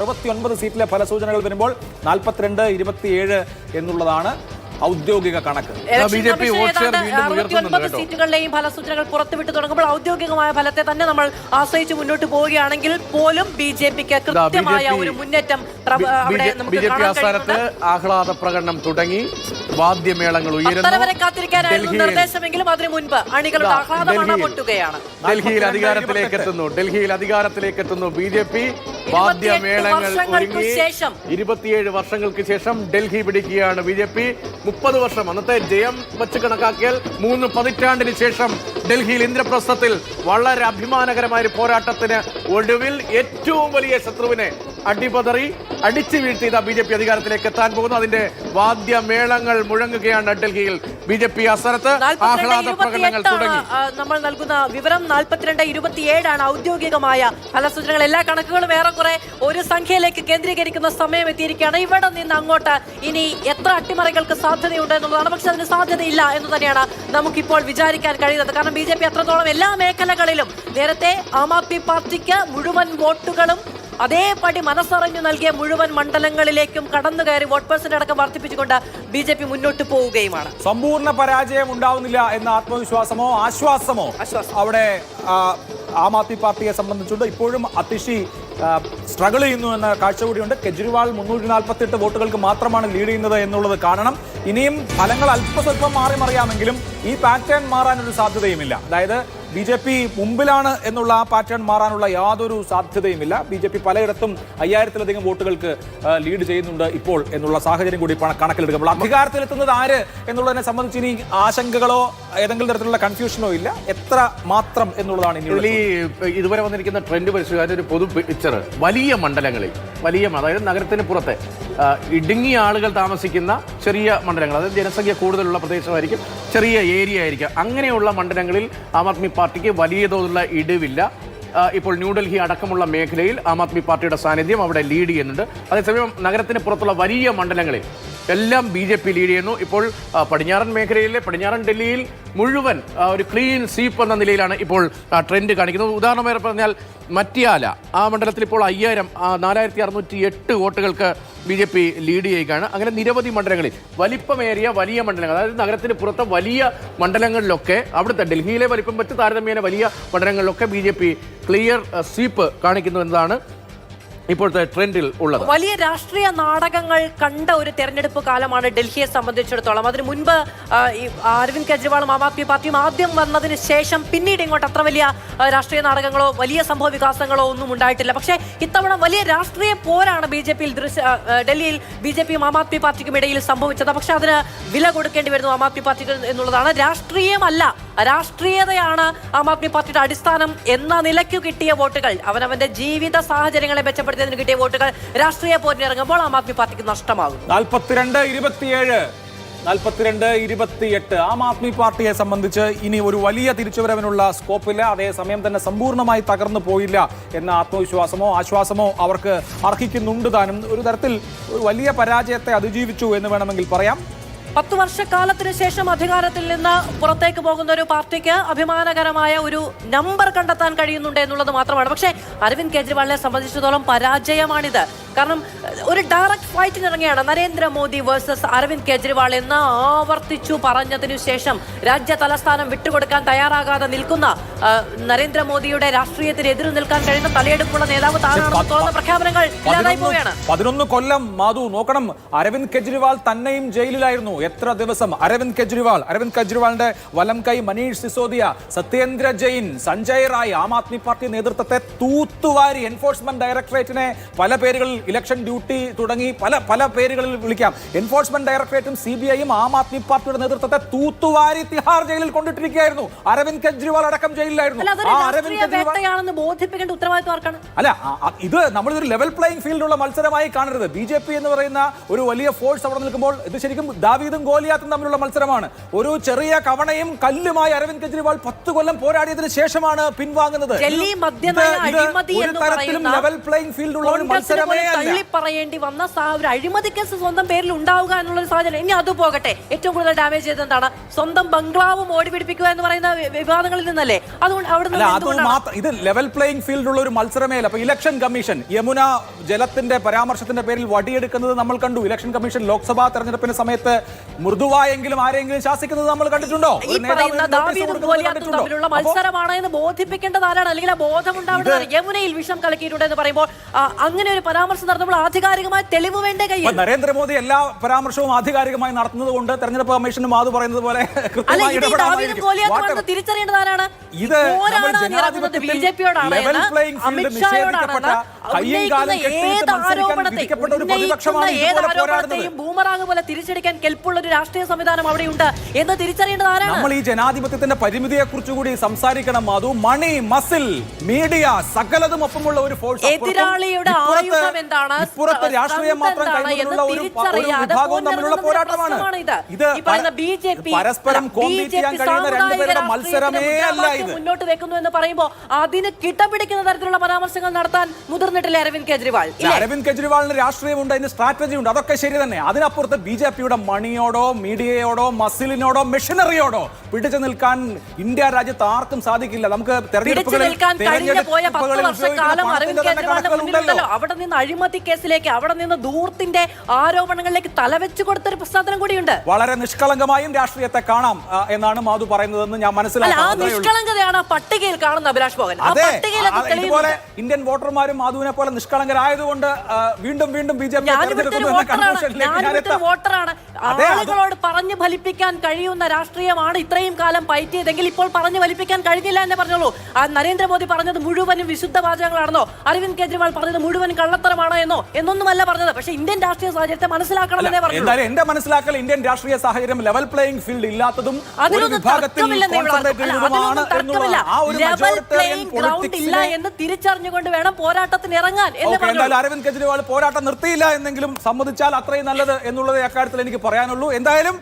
69 സീറ്റിലെ ഫലസൂചനകൾ വരുമ്പോൾ 42-27 എന്നുള്ളതാണ് ഔദ്യോഗിക കണക്ക്. സീറ്റുകളിലെയും ഫലസൂചനകൾ പുറത്തുവിട്ട് തുടങ്ങുമ്പോൾ ഔദ്യോഗികമായ ഫലത്തെ തന്നെ നമ്മൾ ആശ്രയിച്ച് മുന്നോട്ട് പോവുകയാണെങ്കിൽ പോലും ബി.ജെ.പിക്ക് കൃത്യമായ ഒരു മുന്നേറ്റം ആഹ്ലാദ പ്രകടനം തുടങ്ങി. വാദ്യമേളങ്ങൾ ഉയരുന്നു. കാത്തിരിക്കാനായിരുന്നു നിർദ്ദേശമെങ്കിലും അതിനു മുൻപ് അണികളുടെ ആഹ്ലാദമാണ് പൊട്ടുകയാണ്. ഡൽഹിയിൽ അധികാരത്തിലേക്ക് എത്തുന്നു ബി.ജെ.പി. വാദ്യമേളങ്ങൾ ഒരുങ്ങി 27 വർഷങ്ങൾക്ക് ശേഷം ഡൽഹി പിടിക്കുകയാണ് ബി.ജെ.പി. 30 വർഷം അന്നത്തെ ജയം വെച്ച് കണക്കാക്കിയാൽ 3 പതിറ്റാണ്ടിന് ശേഷം ഡൽഹിയിൽ ഇന്ദ്രപ്രസ്ഥത്തിൽ വളരെ അഭിമാനകരമായ ഒരു പോരാട്ടത്തിന് ഒടുവിൽ ഏറ്റവും വലിയ ശത്രുവിനെ അടിച്ചു വീഴ്ത്തിയത് ബി.ജെ.പി. അധികാരത്തിലേക്ക് എത്താൻ പോകുന്നു. അതിന്റെ വാദ്യമേളങ്ങൾ മുഴങ്ങുകയാണ് ഡൽഹിയിൽ. ബി.ജെ.പി. അസരത്ത് ആഹ്ലാദ പ്രകടനങ്ങൾ തുടങ്ങി. നമ്മൾ നൽകുന്ന വിവരം 42-27 ഔദ്യോഗികമായ ഫലസൂചനകൾ. എല്ലാ കണക്കുകളും ഏറെക്കുറെ ഒരു സംഖ്യയിലേക്ക് കേന്ദ്രീകരിക്കുന്ന സമയം എത്തിയിരിക്കുകയാണ്. ഇവിടെ നിന്ന് അങ്ങോട്ട് ഇനി എത്ര അട്ടിമറികൾക്ക് സാധ്യതയുണ്ട് എന്നുള്ളതാണ്. പക്ഷെ അതിന് സാധ്യതയില്ല എന്ന് തന്നെയാണ് നമുക്കിപ്പോൾ വിചാരിക്കാൻ കഴിയുന്നത്. കാരണം ബി.ജെ.പി. അത്രത്തോളം എല്ലാ മേഖലകളിലും നേരത്തെ ആം ആദ്മി പാർട്ടിക്ക് മുഴുവൻ വോട്ടുകളും അതേപടി മനസ്സറിഞ്ഞു നൽകിയ മുഴുവൻ മണ്ഡലങ്ങളിലേക്കും കടന്നു കയറി വോട്ട് പെർസെന്റ് അടക്കം വർദ്ധിപ്പിച്ചുകൊണ്ട് ബി.ജെ.പി. മുന്നോട്ട് പോവുകയുമാണ്. സമ്പൂർണ്ണ പരാജയം ഉണ്ടാവുന്നില്ല എന്ന ആത്മവിശ്വാസമോ ആശ്വാസമോ അവിടെ ആം ആദ്മി പാർട്ടിയെ സംബന്ധിച്ചുണ്ട്. ഇപ്പോഴും അതിഷി സ്ട്രഗിൾ ചെയ്യുന്നു എന്ന കാഴ്ച കൂടിയുണ്ട്. കെജ്രിവാൾ 348 വോട്ടുകൾക്ക് മാത്രമാണ് ലീഡ് ചെയ്യുന്നത് എന്നുള്ളത് കാണണം. ഇനിയും ഫലങ്ങൾ അല്പസ്വല്പം മാറി മറിയാമെങ്കിലും ഈ പാറ്റേൺ മാറാനൊരു സാധ്യതയുമില്ല. അതായത് ബി.ജെ.പി. മുമ്പിലാണ് എന്നുള്ള ആ പാറ്റേൺ മാറാനുള്ള യാതൊരു സാധ്യതയുമില്ല. ബി.ജെ.പി. പലയിടത്തും 5000-ലധികം വോട്ടുകൾക്ക് ലീഡ് ചെയ്യുന്നുണ്ട് ഇപ്പോൾ എന്നുള്ള സാഹചര്യം കൂടി കണക്കിലെടുക്കുമ്പോൾ അധികാരത്തിലെത്തുന്നത് ആര് എന്നുള്ളതിനെ സംബന്ധിച്ച് ഇനി ആശങ്കകളോ ഏതെങ്കിലും തരത്തിലുള്ള കൺഫ്യൂഷനോ ഇല്ല. എത്ര മാത്രം എന്നുള്ളതാണ് ഇനി ഇതുവരെ വന്നിരിക്കുന്ന ട്രെൻഡ് പരിശോധിക്കാൻ ഒരു പൊതു പിക്ചർ. വലിയ മണ്ഡലങ്ങളിൽ അതായത് നഗരത്തിന് പുറത്തെ ഇടുങ്ങിയ ആളുകൾ താമസിക്കുന്ന ചെറിയ മണ്ഡലങ്ങൾ, അതായത് ജനസംഖ്യ കൂടുതലുള്ള പ്രദേശമായിരിക്കും, ചെറിയ ഏരിയ ആയിരിക്കും. അങ്ങനെയുള്ള മണ്ഡലങ്ങളിൽ ആം ആദ്മി പാർട്ടിക്ക് വലിയ തോതിലുള്ള ഇടിവില്ല. ഇപ്പോൾ ന്യൂഡൽഹി അടക്കമുള്ള മേഖലയിൽ ആം ആദ്മി പാർട്ടിയുടെ സാന്നിധ്യം അവിടെ ലീഡ് ചെയ്യുന്നുണ്ട്. അതേസമയം നഗരത്തിന് പുറത്തുള്ള വലിയ മണ്ഡലങ്ങളിൽ എല്ലാം ബി.ജെ.പി. ലീഡ് ചെയ്യുന്നു. ഇപ്പോൾ പടിഞ്ഞാറൻ ഡൽഹിയിൽ മുഴുവൻ ഒരു ക്ലീൻ സ്വീപ്പ് എന്ന നിലയിലാണ് ഇപ്പോൾ ട്രെൻഡ് കാണിക്കുന്നത്. ഉദാഹരണമായി പറഞ്ഞാൽ മറ്റിയാല ആ മണ്ഡലത്തിൽ ഇപ്പോൾ 4608 വോട്ടുകൾക്ക് ബി.ജെ.പി. ലീഡ് ചെയ്യുകയാണ്. അങ്ങനെ നിരവധി മണ്ഡലങ്ങളിൽ വലിപ്പമേറിയ വലിയ മണ്ഡലങ്ങൾ, അതായത് നഗരത്തിന് പുറത്തെ വലിയ മണ്ഡലങ്ങളിലൊക്കെ അവിടുത്തെ ഡൽഹിയിലെ വലിപ്പം വെച്ച് താരതമ്യേന വലിയ മണ്ഡലങ്ങളിലൊക്കെ ബി.ജെ.പി. ക്ലിയർ സ്വീപ്പ് കാണിക്കുന്നു എന്നതാണ് ഇപ്പോഴത്തെ ട്രെൻഡിൽ ഉള്ളത്. വലിയ രാഷ്ട്രീയ നാടകങ്ങൾ കണ്ട ഒരു തെരഞ്ഞെടുപ്പ് കാലമാണ് ഡൽഹിയെ സംബന്ധിച്ചിടത്തോളം. അതിനു മുൻപ് അരവിന്ദ് കെജ്രിവാളും ആം ആദ്മി പാർട്ടിയും ആദ്യം വന്നതിന് ശേഷം പിന്നീട് ഇങ്ങോട്ട് അത്ര വലിയ രാഷ്ട്രീയ നാടകങ്ങളോ വലിയ സംഭവ വികാസങ്ങളോ ഒന്നും ഉണ്ടായിട്ടില്ല. പക്ഷേ ഇത്തവണ വലിയ രാഷ്ട്രീയ പോരാണ് ഡൽഹിയിൽ ബി.ജെ.പിയും ആം ആദ്മി പാർട്ടിക്കും ഇടയിൽ സംഭവിച്ചത്. പക്ഷെ അതിന് വില കൊടുക്കേണ്ടി വരുന്നു ആം ആദ്മി പാർട്ടിക്ക് എന്നുള്ളതാണ്. രാഷ്ട്രീയമല്ല, രാഷ്ട്രീയതയാണ് ആം ആദ്മി പാർട്ടിയുടെ അടിസ്ഥാനം എന്ന നിലയ്ക്ക് കിട്ടിയ വോട്ടുകൾ, അവനവന്റെ ജീവിത സാഹചര്യങ്ങളെ മെച്ചപ്പെടുത്തിയതിന് കിട്ടിയ വോട്ടുകൾ രാഷ്ട്രീയ പോരിനിറങ്ങുമ്പോൾ ആം ആദ്മി പാർട്ടിക്ക് നഷ്ടമാകും. 42-27 ആം ആദ്മി പാർട്ടിയെ സംബന്ധിച്ച് ഇനി ഒരു വലിയ തിരിച്ചുവരവിനുള്ള സ്കോപ്പില്ല. അതേസമയം തന്നെ സമ്പൂർണ്ണമായി തകർന്നു പോയില്ല എന്ന ആത്മവിശ്വാസമോ ആശ്വാസമോ അവർക്ക് അർഹിക്കുന്നുണ്ട്. താനും ഒരു തരത്തിൽ ഒരു വലിയ പരാജയത്തെ അതിജീവിച്ചു എന്ന് വേണമെങ്കിൽ പറയാം. 10 വർഷക്കാലത്തിന് ശേഷം അധികാരത്തിൽ നിന്ന് പുറത്തേക്ക് പോകുന്ന ഒരു പാർട്ടിക്ക് അഭിമാനകരമായ ഒരു നമ്പർ കണ്ടെത്താൻ കഴിയുന്നുണ്ട് എന്നുള്ളത് മാത്രമാണ്. പക്ഷേ അരവിന്ദ് കെജ്രിവാളിനെ സംബന്ധിച്ചിടത്തോളം പരാജയമാണിത്. കാരണം ഒരു ഡയറക്റ്റ് ഫൈറ്റിന് ഇറങ്ങിയാണ് നരേന്ദ്രമോദി വേഴ്സസ് അരവിന്ദ് കെജ്രിവാൾ എന്ന് ആവർത്തിച്ചു പറഞ്ഞതിനു ശേഷം രാജ്യ തലസ്ഥാനം വിട്ടുകൊടുക്കാൻ തയ്യാറാകാതെ നിൽക്കുന്ന നരേന്ദ്രമോദിയുടെ രാഷ്ട്രീയത്തിന് എതിര് നിൽക്കാൻ കഴിയുന്ന തലയെടുപ്പുള്ള നേതാവ് താനാണെന്ന് പ്രഖ്യാപനങ്ങൾ ഇല്ലാതായി പോവുകയാണ്. 11 കൊല്ലം മാധു നോക്കണം. അരവിന്ദ് കെജ്രിവാൾ തന്നെയും ജയിലിലായിരുന്നു. എത്ര ദിവസം? അരവിന്ദ് കെജ്രിവാളിന്റെ വലം കൈ മനീഷ് സിസോദിയ, സത്യേന്ദ്ര ജെയിൻ, സഞ്ജയ് റായ് ആം ആദ്മി പാർട്ടി നേതൃത്വത്തെ തൂത്തുവാരി എൻഫോഴ്സ്മെന്റ് ഡയറക്ടറേറ്റിനെ പല പേരുകളിൽ ഇലക്ഷൻ ഡ്യൂട്ടി തുടങ്ങി പല പേരുകളിൽ വിളിക്കാം. എൻഫോഴ്സ്മെന്റ് ഡയറക്ടറേറ്റും CBIയും ആം ആദ്മി പാർട്ടിയുടെ നേതൃത്വത്തെ തൂത്തുവാരി തിഹാർ ജയിലിൽ കൊണ്ടിട്ടിരിക്കുകയായിരുന്നു. അരവിന്ദ് കെജ്രിവാൾ അടക്കം ജയിലിലായിരുന്നു. ബോധിപ്പിക്കേണ്ട ഉത്തരവാദിത്വം ആർക്കാണ്? അല്ല, ഇത് നമ്മളിതൊരു ലെവൽ പ്ലേയിങ് ഫീൽഡുള്ള മത്സരമായി കാണരുത്. ബി.ജെ.പി. എന്ന് പറയുന്ന ഒരു വലിയ ഫോഴ്സ് അവിടെ നിൽക്കുമ്പോൾ ഇത് ശരിക്കും ദാവീദും ഗോലിയാത്തും തമ്മിലുള്ള മത്സരമാണ്. ഒരു ചെറിയ കവണയും കല്ലുമായി അരവിന്ദ് കെജ്രിവാൾ 10 കൊല്ലം പോരാടിയതിനു ശേഷമാണ് പിൻവാങ്ങുന്നത്. ഒരു തരത്തിലും ലെവൽ പ്ലേയിങ് ഫീൽഡുള്ള ഒരു മത്സരമേ തള്ളിപ്പറയേണ്ടി വന്ന ഒരു അഴിമതി കേസ് സ്വന്തം പേരിൽ ഉണ്ടാവുക എന്നുള്ള ഒരു സാഹചര്യം. ഇനി അത് പോകട്ടെ, ഏറ്റവും കൂടുതൽ ഡാമേജ് ചെയ്തത് എന്താണ്? സ്വന്തം ബംഗ്ലാവും ഓടി പിടിപ്പിക്കുക എന്ന് പറയുന്ന വിവാദങ്ങളിൽ നിന്നല്ലേ? അതുകൊണ്ട് അവിടെ ഇത് ലെവൽ പ്ലേയിങ് ഫീൽഡുള്ള ഒരു മത്സരമേ അല്ല. അപ്പൊ ഇലക്ഷൻ കമ്മീഷൻ യമുന ജലത്തിന്റെ പരാമർശത്തിന്റെ പേരിൽ വടിയെടുക്കുന്നത് നമ്മൾ കണ്ടു. ഇലക്ഷൻ കമ്മീഷൻ ലോക്സഭാ തെരഞ്ഞെടുപ്പിന് സമയത്ത് മൃദുവായെങ്കിലും ആരെങ്കിലും ശാസിക്കുന്നത് നമ്മൾ കണ്ടിട്ടുണ്ടോ? തമ്മിലുള്ള മത്സരമാണ് എന്ന് ബോധിപ്പിക്കേണ്ടത് ആരാണ്? അല്ലെങ്കിൽ ആ ബോധം ഉണ്ടാവേണ്ടത് യമുനയിൽ വിഷം കലക്കിയിട്ടുണ്ട് എന്ന് പറയുമ്പോൾ അങ്ങനെ ഒരു പരാമർശം നടത്തുമ്പോൾ ആധികാരികമായ തെളിവ് വേണ്ടേ കയ്യിൽ? നരേന്ദ്രമോദി എല്ലാ പരാമർശവും ആധികാരികമായി നടത്തുന്നത് കൊണ്ട് തെരഞ്ഞെടുപ്പ് കമ്മീഷനും അത് പറയുന്നത് പോലെ തിരിച്ചറിയേണ്ടത് ആരാണ്? ഇത് ബിജെപിയോടാണ്, ബൂമറാങ് പോലെ തിരിച്ചടിക്കാൻ കെൽപ്പുള്ള ഒരു രാഷ്ട്രീയ സംവിധാനം അവിടെയുണ്ട് എന്ന് തിരിച്ചറിയേണ്ടത് ആരാണ്? നമ്മൾ ഈ ജനാധിപത്യത്തിന്റെ പരിമിതിയെ കുറിച്ച് കൂടി സംസാരിക്കണം. അത് മണി, മസിൽ, മീഡിയ സകലതും ഒപ്പമുള്ള ഒരു ഫോഴ്സ്. എതിരാളിയുടെ ആയുധം എന്താണ്, ഇപ്പുറത്തെ രാഷ്ട്രീയം മാത്രം കൈകൊണ്ടുള്ള ഒരു വിഭാഗവും തമ്മിലുള്ള പോരാട്ടമാണ് ഇത്. പരസ്പരം കോമ്പീറ്റ് ചെയ്യാൻ കഴിയുന്ന രണ്ടുപേരുടെ മത്സരമേ അല്ല ഇത്. മുന്നോട്ട് വെക്കുന്നു എന്ന് പറയുമ്പോൾ അതിന് കിട്ടപിടിക്കുന്ന തരത്തിലുള്ള പരാമർശങ്ങൾ നടത്താൻ മുതിർന്നിട്ടില്ല അരവിന്ദ് കെജ്രിവാൾ. അരവിന്ദ് കെജ്രിവാളിന് രാഷ്ട്രീയമുണ്ട്, അതിന് സ്ട്രാറ്റജി ഉണ്ട്, അതൊക്കെ ശരി തന്നെ. അതിനപ്പുറത്ത് ബിജെപിയുടെ മണിയോടോ മീഡിയയോടോ മസിലിനോടോ മെഷീനറിയോടോ പിടിച്ചു നിൽക്കാൻ ഇന്ത്യ രാജ്യത്ത് ആർക്കും സാധിക്കില്ല. നമുക്ക് അവിടെ നിന്ന് അഴിമതി കേസിലേക്ക്, അവിടെ നിന്ന് ധൂർത്തിന്റെ ആരോപണങ്ങളിലേക്ക് തലവെച്ചു കൊടുത്തൊരു പശ്ചാത്തലം കൂടിയുണ്ട്. വളരെ നിഷ്കളങ്കമായും രാഷ്ട്രീയത്തെ കാണാം എന്നാണ് മാധു പറയുന്നതെന്ന് ഞാൻ മനസ്സിലാക്കുന്നു. നിഷ്കളങ്കതയാണ് പട്ടികയിൽ കാണുന്ന അഭിലാഷ് ഭോഗൻ. ഇതുപോലെ ഇന്ത്യൻ വോട്ടർമാരും മാധുവിനെ പോലെ നിഷ്കളങ്കരായതുകൊണ്ട് വീണ്ടും വീണ്ടും ബിജെപി വോട്ടറാണ്. ആളുകളോട് പറഞ്ഞു ഫലിപ്പിക്കാൻ കഴിയുന്ന രാഷ്ട്രീയമാണ് ഇത്രയും കാലം ഫൈറ്റ് ചെയ്തെങ്കിൽ ഇപ്പോൾ പറഞ്ഞു ഫലിപ്പിക്കാൻ കഴിഞ്ഞില്ല എന്നേ പറഞ്ഞോളൂ. നരേന്ദ്രമോദി പറഞ്ഞത് മുഴുവനും വിശുദ്ധ വാചകങ്ങളാണെന്നോ അരവിന്ദ് കെജ്രിവാൾ പറഞ്ഞത് മുഴുവൻ കള്ളത്തരമാണോ എന്നൊന്നുമല്ല പറഞ്ഞത്. പക്ഷേ ഇന്ത്യൻ രാഷ്ട്രീയ സാഹചര്യത്തെ മനസ്സിലാക്കണമെന്നേ പറഞ്ഞു. എന്തായാലും എന്റെ മനസ്സിലാക്കൽ ഇന്ത്യൻ രാഷ്ട്രീയ സാഹചര്യം ലെവൽ പ്ലേയിങ് ഫീൽഡ് ഇല്ലാത്തതും എന്ന് തിരിച്ചറിഞ്ഞുകൊണ്ട് വേണം പോരാട്ടത്തിന് ഇറങ്ങാൻ. അരവിന്ദ് കെജ്രിവാൾ പോരാട്ടം നിർത്തിയില്ല എന്നെങ്കിലും സമ്മതിച്ചാൽ അത്രയും നല്ലത് എന്നുള്ളത് അക്കാര്യത്തിൽ എനിക്ക് പറയാനുള്ളൂ. എന്തായാലും